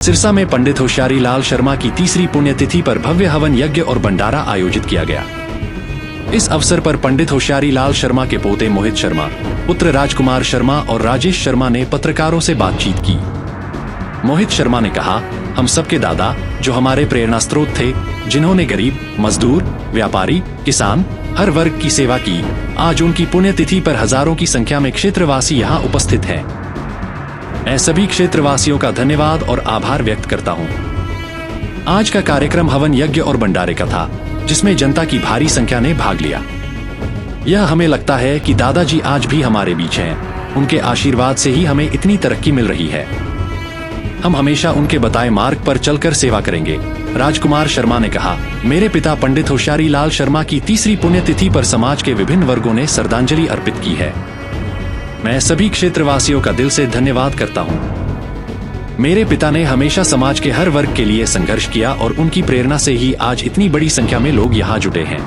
सिरसा में पंडित होशियारी लाल शर्मा की तीसरी पुण्यतिथि पर भव्य हवन यज्ञ और भंडारा आयोजित किया गया। इस अवसर पर पंडित होशियारी लाल शर्मा के पोते मोहित शर्मा, पुत्र राजकुमार शर्मा और राजेश शर्मा ने पत्रकारों से बातचीत की। मोहित शर्मा ने कहा, हम सबके दादा जो हमारे प्रेरणा स्रोत थे, जिन्होंने गरीब, मजदूर, व्यापारी, किसान, हर वर्ग की सेवा की, आज उनकी पुण्यतिथि पर हजारों की संख्या में क्षेत्रवासी यहाँ उपस्थित हैं। मैं सभी क्षेत्रवासियों का धन्यवाद और आभार व्यक्त करता हूँ। आज का कार्यक्रम हवन यज्ञ और भंडारे का था, जिसमें जनता की भारी संख्या ने भाग लिया। यह हमें लगता है कि दादाजी आज भी हमारे बीच हैं। उनके आशीर्वाद से ही हमें इतनी तरक्की मिल रही है। हम हमेशा उनके बताए मार्ग पर चलकर सेवा करेंगे। राजकुमार शर्मा ने कहा, मेरे पिता पंडित होशियारी लाल शर्मा की तीसरी पुण्यतिथि पर समाज के विभिन्न वर्गों ने श्रद्धांजलि अर्पित की है। मैं सभी क्षेत्रवासियों का दिल से धन्यवाद करता हूँ। मेरे पिता ने हमेशा समाज के हर वर्ग के लिए संघर्ष किया और उनकी प्रेरणा से ही आज इतनी बड़ी संख्या में लोग यहाँ जुटे हैं।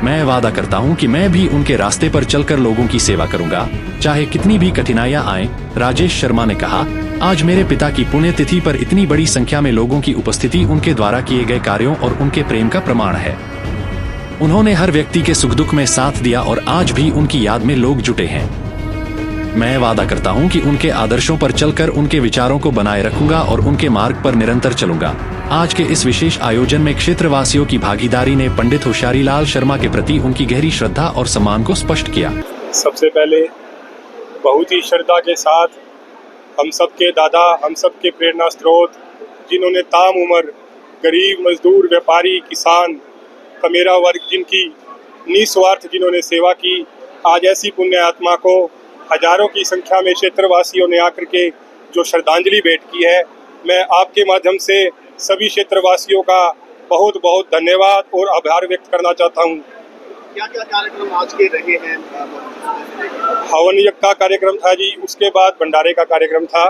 मैं वादा करता हूँ कि मैं भी उनके रास्ते पर चलकर लोगों की सेवा करूंगा, चाहे कितनी भी कठिनाइयां आए। राजेश शर्मा ने कहा, आज मेरे पिता की पुण्यतिथि पर इतनी बड़ी संख्या में लोगों की उपस्थिति उनके द्वारा किए गए कार्यों और उनके प्रेम का प्रमाण है। उन्होंने हर व्यक्ति के सुख दुख में साथ दिया और आज भी उनकी याद में लोग जुटे हैं। मैं वादा करता हूं कि उनके आदर्शों पर चलकर उनके विचारों को बनाए रखूंगा और उनके मार्ग पर निरंतर चलूंगा। आज के इस विशेष आयोजन में क्षेत्रवासियों की भागीदारी ने पंडित होशियारी लाल शर्मा के प्रति उनकी गहरी श्रद्धा और सम्मान को स्पष्ट किया। सबसे पहले बहुत ही श्रद्धा के साथ हम सबके दादा, हम सबके प्रेरणा स्रोत, जिन्होंने ताम उम्र गरीब, मजदूर, व्यापारी, किसान, कमेरा वर्ग, जिनकी निस्वार्थ जिन्होंने सेवा की, आज ऐसी पुण्य आत्मा को हजारों की संख्या में क्षेत्रवासियों ने आकर के जो श्रद्धांजलि भेंट की है, मैं आपके माध्यम से सभी क्षेत्रवासियों का बहुत बहुत धन्यवाद और आभार व्यक्त करना चाहता हूँ। क्या क्या कार्यक्रम आज के रहे हैं? हवन यज्ञ का कार्यक्रम था जी, उसके बाद भंडारे का कार्यक्रम था।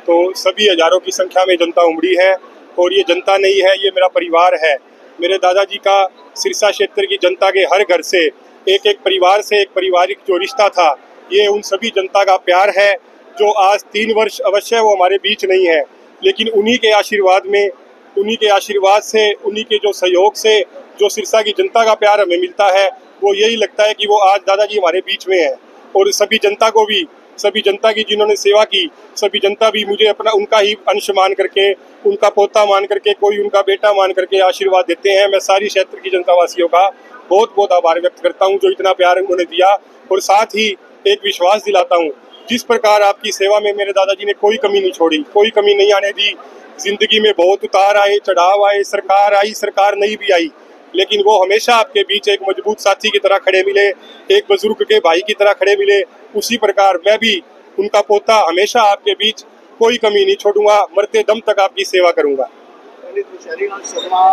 तो सभी हजारों की संख्या में जनता उमड़ी है और ये जनता नहीं है, ये मेरा परिवार है। मेरे दादाजी का सिरसा क्षेत्र की जनता के हर घर से एक एक परिवार से एक पारिवारिक जो रिश्ता था, ये उन सभी जनता का प्यार है जो आज 3 वर्ष अवश्य वो हमारे बीच नहीं है, लेकिन उन्हीं के आशीर्वाद में, उन्हीं के आशीर्वाद से, उन्हीं के जो सहयोग से जो सिरसा की जनता का प्यार हमें मिलता है, वो यही लगता है कि वो आज दादाजी हमारे बीच में है। और सभी जनता को भी, सभी जनता की जिन्होंने सेवा की, सभी जनता भी मुझे अपना उनका ही अंश मान करके, उनका पोता मान करके, कोई उनका बेटा मान करके आशीर्वाद देते हैं। मैं सारी क्षेत्र की जनता वासियों का बहुत बहुत आभार व्यक्त करता हूँ जो इतना प्यार उन्होंने दिया, और साथ ही एक विश्वास दिलाता हूँ, जिस प्रकार आपकी सेवा में मेरे दादाजी ने कोई कमी नहीं छोड़ी, कोई कमी नहीं आने दी। जिंदगी में बहुत उतार आए, चढ़ाव आए, सरकार आई, सरकार नहीं भी आई, लेकिन वो हमेशा आपके बीच एक मजबूत साथी की तरह खड़े मिले, एक बुजुर्ग के भाई की तरह खड़े मिले। उसी प्रकार मैं भी उनका पोता हमेशा आपके बीच कोई कमी नहीं छोड़ूंगा, मरते दम तक आपकी सेवा करूंगा। पंडित होशियारी लाल शर्मा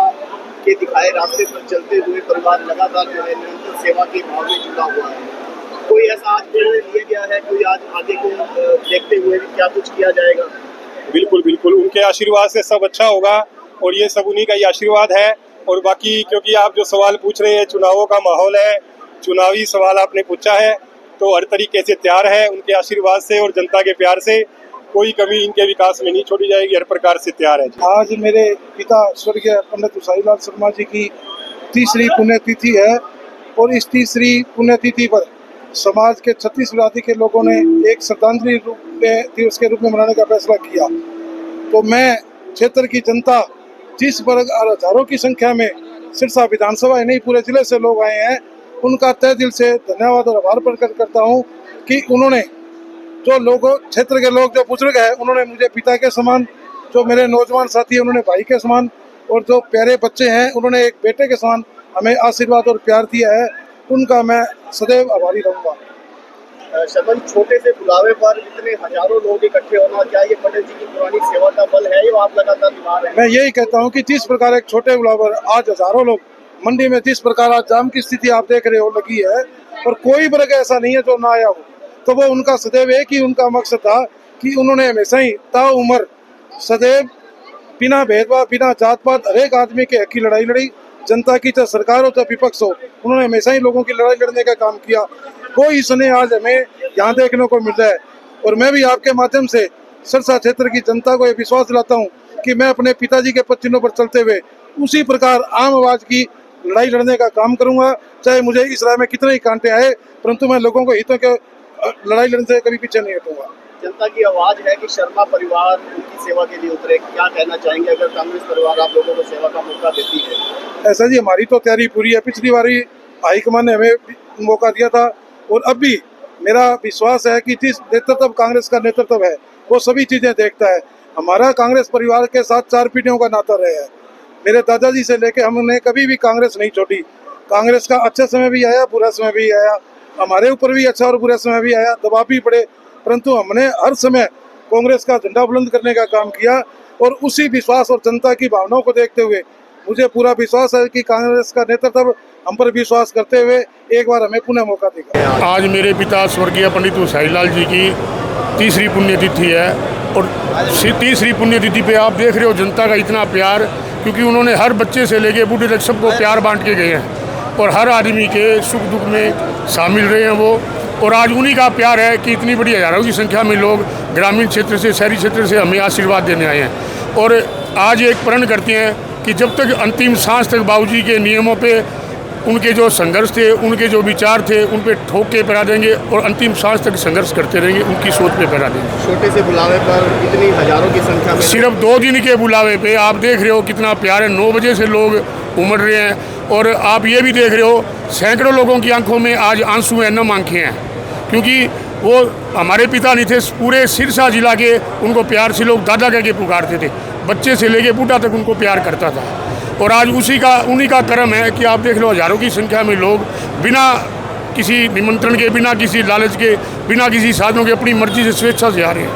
के दिखाए रास्ते पर चलते हुए परिवार लगातार जो है निरंतर सेवा के भाव में जुड़ा हुआ है। कोई ऐसा आज निर्णय लिया गया है, कोई आज आगे को देखते हुए क्या कुछ किया जाएगा? बिल्कुल बिल्कुल, उनके आशीर्वाद से सब अच्छा होगा और ये सब उन्हीं का ही आशीर्वाद है। और बाकी क्योंकि आप जो सवाल पूछ रहे हैं, चुनावों का माहौल है, चुनावी सवाल आपने पूछा है, तो हर तरीके से तैयार है। उनके आशीर्वाद से और जनता के प्यार से कोई कमी इनके विकास में नहीं छोड़ी जाएगी, हर प्रकार से तैयार है। आज मेरे पिता स्वर्गीय पंडित होशियारी लाल शर्मा जी की तीसरी पुण्यतिथि है और इस तीसरी पुण्यतिथि पर समाज के 36 जाति के लोगों ने एक श्रद्धांजलि दिवस के रूप में मनाने का फैसला किया। तो मैं क्षेत्र की जनता, जिस वर्ग हजारों की संख्या में सिरसा विधानसभा नहीं पूरे जिले से लोग आए हैं, उनका तहे दिल से धन्यवाद और आभार प्रकट करता हूं कि उन्होंने जो लोगों, क्षेत्र के लोग जो बुजुर्ग हैं, उन्होंने मुझे पिता के समान, जो मेरे नौजवान साथी हैं उन्होंने भाई के समान, और जो प्यारे बच्चे हैं उन्होंने एक बेटे के समान हमें आशीर्वाद और प्यार दिया है। उनका मैं सदैव आभारी रहूँगा। शर्मन, छोटे से बुलावे पर इतने हजारों लोग इकट्ठे होना, क्या ये पंडित जी की पुरानी सेवा का बल है या आप लगातार निभा रहे हैं? मैं यही कहता हूँ कि जिस प्रकार एक छोटे बुलावर आज हजारों लोग मंडी में, जिस प्रकार आज जाम की स्थिति आप देख रहे हो लगी है, और कोई वर्ग ऐसा नहीं है जो ना आया हो, तो वो उनका सदैव एक ही उनका मकसद था कि उन्होंने हमेशा ही ताउम्र सदैव बिना भेदभाव, बिना जात पात, हर एक आदमी के हक की लड़ाई लड़ी। जनता की चाहे सरकार हो चाहे विपक्ष हो, उन्होंने हमेशा ही लोगों की लड़ाई लड़ने का काम किया। कोई इसने आज हमें यहाँ देखने को मिल रहा है। और मैं भी आपके माध्यम से सिरसा क्षेत्र की जनता को ये विश्वास दिलाता हूँ कि मैं अपने पिताजी के पद चिन्हों पर चलते हुए उसी प्रकार आम आवाज की लड़ाई लड़ने का काम करूंगा, चाहे मुझे इस राह में कितने ही कांटे आए, परंतु मैं लोगों को हितों के लड़ाई लड़ने से कभी पीछे नहीं हटूंगा। जनता की आवाज है कि शर्मा परिवार उनकी सेवा के लिए उतरे, क्या कहना चाहेंगे अगर कांग्रेस परिवार आप लोगों को सेवा का मौका देती है? ऐसा जी, हमारी तो तैयारी पूरी है। पिछली बारी हाईकमान ने हमें मौका दिया था और अब भी मेरा विश्वास है कि जिस नेतृत्व कांग्रेस का नेतृत्व है वो सभी चीजें देखता है। हमारा कांग्रेस परिवार के साथ 4 पीढ़ियों का नाता रहा है। मेरे दादाजी से लेके हमने कभी भी कांग्रेस नहीं छोड़ी। कांग्रेस का अच्छा समय भी आया, बुरा समय भी आया, हमारे ऊपर भी अच्छा और बुरा समय भी आया, दबाव भी पड़े, परंतु हमने हर समय कांग्रेस का झंडा बुलंद करने का काम किया और उसी विश्वास और जनता की भावनाओं को देखते हुए मुझे पूरा विश्वास है कि कांग्रेस का नेतृत्व हम पर विश्वास करते हुए एक बार हमें पुनः मौका देगा। आज मेरे पिता स्वर्गीय पंडित हुसैन लाल जी की तीसरी पुण्यतिथि है और तीसरी पुण्यतिथि पे आप देख रहे हो जनता का इतना प्यार, क्योंकि उन्होंने हर बच्चे से लेके बूढ़े तक सबको प्यार बांट के गए हैं और हर आदमी के सुख दुख में शामिल रहे हैं वो। और आज उन्हीं का प्यार है कि इतनी बड़ी हज़ारों की संख्या में लोग ग्रामीण क्षेत्र से, शहरी क्षेत्र से हमें आशीर्वाद देने आए हैं और आज एक प्रण करते हैं कि जब तक अंतिम सांस तक बाबूजी के नियमों पे उनके जो संघर्ष थे, उनके जो विचार थे, उन पे ठोक के पैरा देंगे और अंतिम सांस तक संघर्ष करते रहेंगे, उनकी सोच पे पैरा देंगे। छोटे से बुलावे पर इतनी हजारों की संख्या में, सिर्फ 2 दिन के बुलावे पे आप देख रहे हो कितना प्यार है। 9 बजे से लोग उमड़ रहे हैं और आप ये भी देख रहे हो सैकड़ों लोगों की आंखों में आज आंसू हैं, नम आंखें हैं, क्योंकि वो हमारे पिता नहीं थे, पूरे सिरसा जिला के उनको प्यार से लोग दादा कह के पुकारते थे, बच्चे से लेके बूढ़ा तक उनको प्यार करता था। और आज उन्हीं का कर्म है कि आप देख लो हजारों की संख्या में लोग बिना किसी निमंत्रण के, बिना किसी लालच के, बिना किसी साधनों के अपनी मर्जी से स्वेच्छा से आ रहे हैं।